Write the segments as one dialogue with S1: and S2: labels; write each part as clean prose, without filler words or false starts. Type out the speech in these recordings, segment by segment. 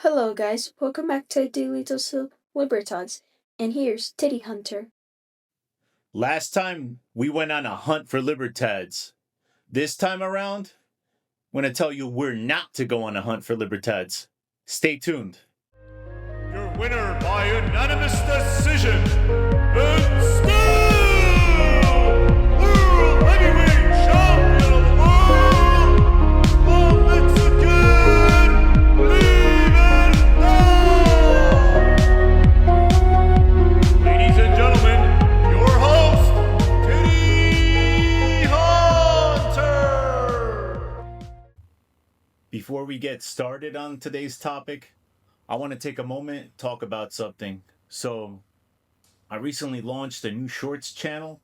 S1: Hello guys, welcome back to Daily Dose of Libertads, and here's Titty Hunter.
S2: Last time we went on a hunt for Libertads. This time around, I'm going to tell you we're not to go on a hunt for Libertads. Stay tuned.
S3: Your winner by unanimous decision, and still World Heavyweight Champion of the World, the Mexican Libertad. Ladies and gentlemen, your host, Titty Hunter.
S2: Before we get started on today's topic, I want to take a moment talk about something. So, I recently launched a new shorts channel,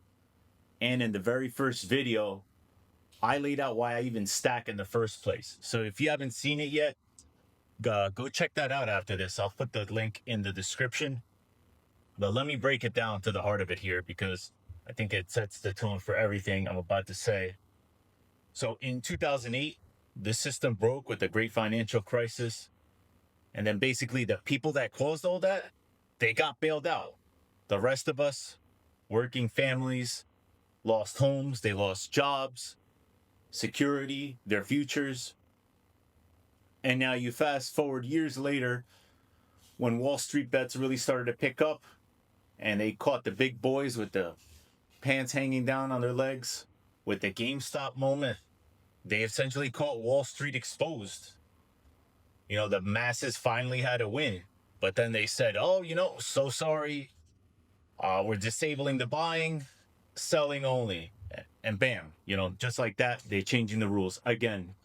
S2: and in the very first video, I laid out why I even stack in the first place. So, if you haven't seen it yet, go check that out after this. I'll put the link in the description. But let me break it down to the heart of it here because I think it sets the tone for everything I'm about to say. So, in 2008, the system broke with the great financial crisis. And then basically the people that caused all that, they got bailed out. The rest of us, working families, lost homes, they lost jobs, security, their futures. And now you fast forward years later when Wall Street bets really started to pick up and they caught the big boys with the pants hanging down on their legs with the GameStop moment. They essentially caught Wall Street exposed. You know, the masses finally had a win. But then they said, oh, so sorry. We're disabling the buying, selling only. And bam, just like that, they're changing the rules again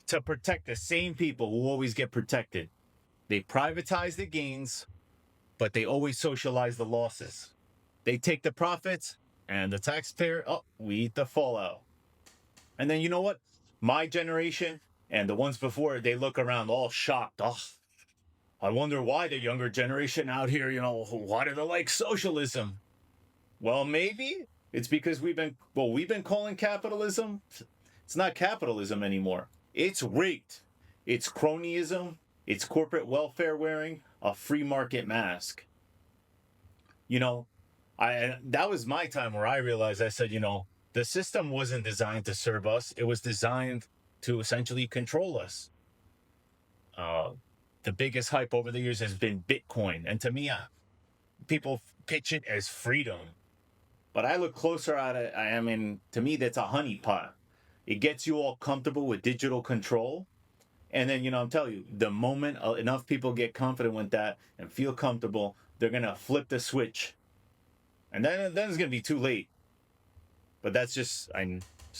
S2: to protect the same people who always get protected. They privatize the gains, but they always socialize the losses. They take the profits and the taxpayer, we eat the fallout. And then you know what? My generation and the ones before, they look around all shocked. Oh, I wonder why the younger generation out here, why do they like socialism? Well, maybe it's because we've been calling capitalism. It's not capitalism anymore. It's rigged. It's cronyism. It's corporate welfare wearing a free market mask. That was my time where I realized, I said, the system wasn't designed to serve us. It was designed to essentially control us. The biggest hype over the years has been Bitcoin. And to me, people pitch it as freedom. But I look closer at it. To me, that's a honeypot. It gets you all comfortable with digital control. And then, I'm telling you, the moment enough people get confident with that and feel comfortable, they're going to flip the switch. And then it's going to be too late. But that's just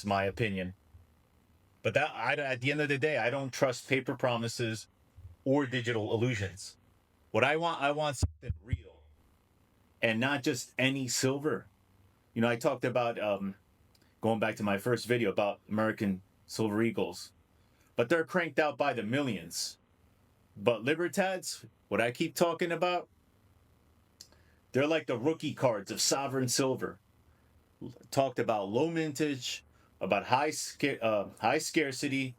S2: my opinion. But at the end of the day, I don't trust paper promises or digital illusions. What I want something real, and not just any silver. I talked about going back to my first video about American Silver Eagles, but they're cranked out by the millions. But Libertads, what I keep talking about, they're like the rookie cards of sovereign silver. Talked about low mintage, about high scarcity.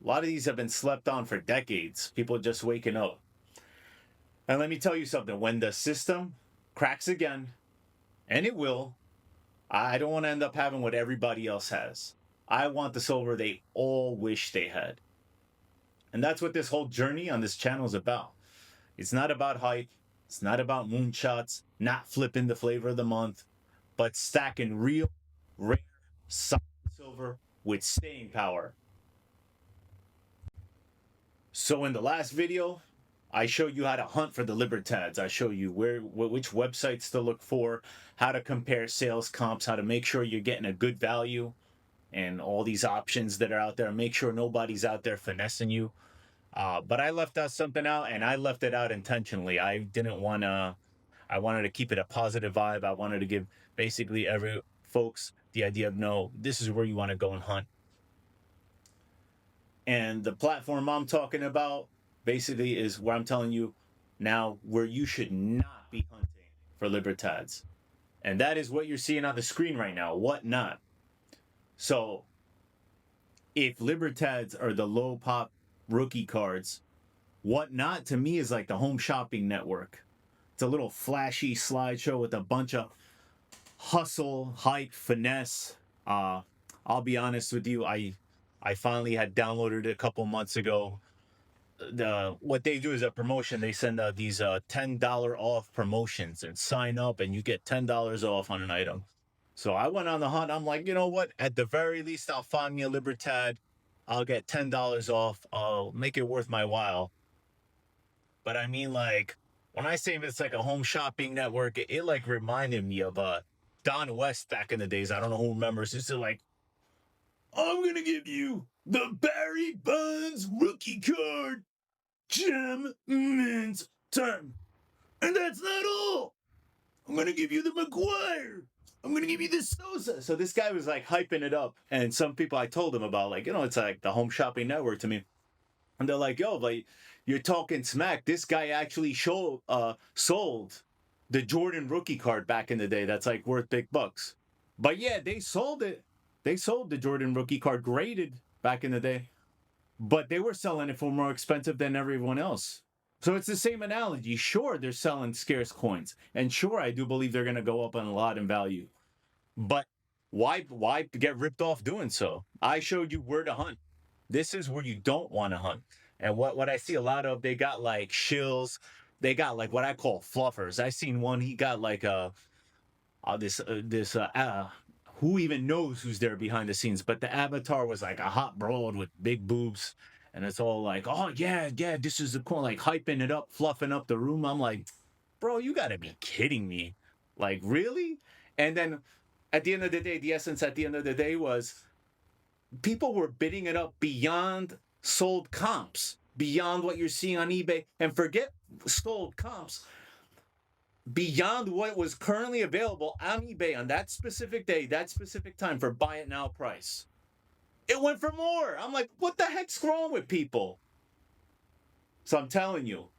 S2: A lot of these have been slept on for decades. People are just waking up. And let me tell you something. When the system cracks again, and it will, I don't want to end up having what everybody else has. I want the silver they all wish they had. And that's what this whole journey on this channel is about. It's not about hype. It's not about moonshots, not flipping the flavor of the month, but stacking real, rare, solid silver with staying power. So in the last video, I showed you how to hunt for the Libertads. I show you which websites to look for, how to compare sales comps, how to make sure you're getting a good value, and all these options that are out there. Make sure nobody's out there finessing you. But I left out something out, and I left it out intentionally. I wanted to keep it a positive vibe. I wanted to give basically every folks the idea of, no, this is where you want to go and hunt. And the platform I'm talking about basically is where I'm telling you now where you should not be hunting for Libertads. And that is what you're seeing on the screen right now. What not? So if Libertads are the low pop rookie cards, Whatnot to me is like the home shopping network. It's a little flashy slideshow with a bunch of hustle, hype, finesse. Uh, I'll be honest with you, I finally had downloaded it a couple months ago. What they do is a promotion. They send out these $10 off promotions and sign up, and you get $10 off on an item. So I went on the hunt. I'm like, you know what? At the very least, I'll find me a Libertad. I'll get $10 off. I'll make it worth my while. But I mean, like, when I say it's like a home shopping network, it like reminded me of Don West back in the days. I don't know who remembers. It's like, I'm gonna give you the Barry Bonds rookie card, gem mint time, and that's not all. I'm gonna give you the McGuire. I'm gonna give you the Sosa. So this guy was like hyping it up, and some people I told him about, like, it's like the home shopping network to me. And they're like, yo, like, you're talking smack. This guy actually sold the Jordan rookie card back in the day that's like worth big bucks. But yeah, they sold it. They sold the Jordan rookie card graded back in the day, but they were selling it for more expensive than everyone else. So it's the same analogy. Sure, they're selling scarce coins, and sure, I do believe they're going to go up on a lot in value. But why get ripped off doing so? I showed you where to hunt. This is where you don't want to hunt. And what I see a lot of, they got like shills, they got like what I call fluffers. I seen one, he got like this who even knows who's there behind the scenes, but the avatar was like a hot broad with big boobs, and it's all like, oh yeah, this is the cool, like hyping it up, fluffing up the room. I'm like, bro, you gotta be kidding me. Like, really? And then at the end of the day, the essence at the end of the day was people were bidding it up beyond sold comps, beyond what you're seeing on eBay, and forget sold comps, beyond what was currently available on eBay on that specific day, that specific time for buy it now price. It went for more. I'm like, what the heck's wrong with people? So I'm telling you,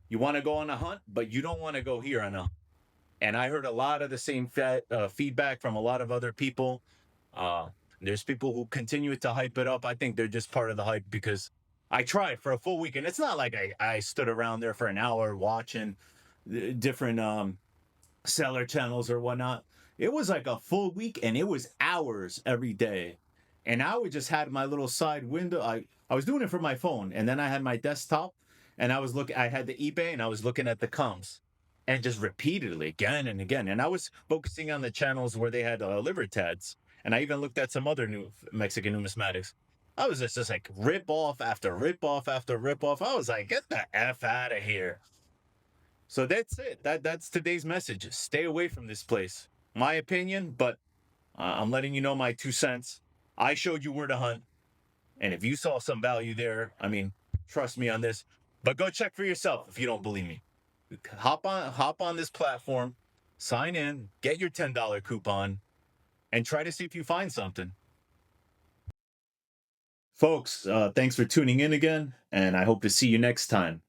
S2: you want to go on a hunt, but you don't want to go here on a hunt. And I heard a lot of the same feedback from a lot of other people. There's people who continue to hype it up. I think they're just part of the hype because I tried for a full week, and it's not like I stood around there for an hour watching different seller channels or whatnot. It was like a full week, and it was hours every day. And I would just had my little side window. I was doing it from my phone, and then I had my desktop, and I had the eBay, and I was looking at the comps, and just repeatedly again and again. And I was focusing on the channels where they had Libertads, and I even looked at some other new Mexican numismatics. I was just like rip off after rip off after rip off. I was like, get the F out of here. So that's it. That's today's message. Stay away from this place. My opinion, but I'm letting you know my 2 cents. I showed you where to hunt, and if you saw some value there, I mean, trust me on this. But go check for yourself if you don't believe me. Hop on this platform, sign in, get your $10 coupon, and try to see if you find something. Folks, thanks for tuning in again, and I hope to see you next time.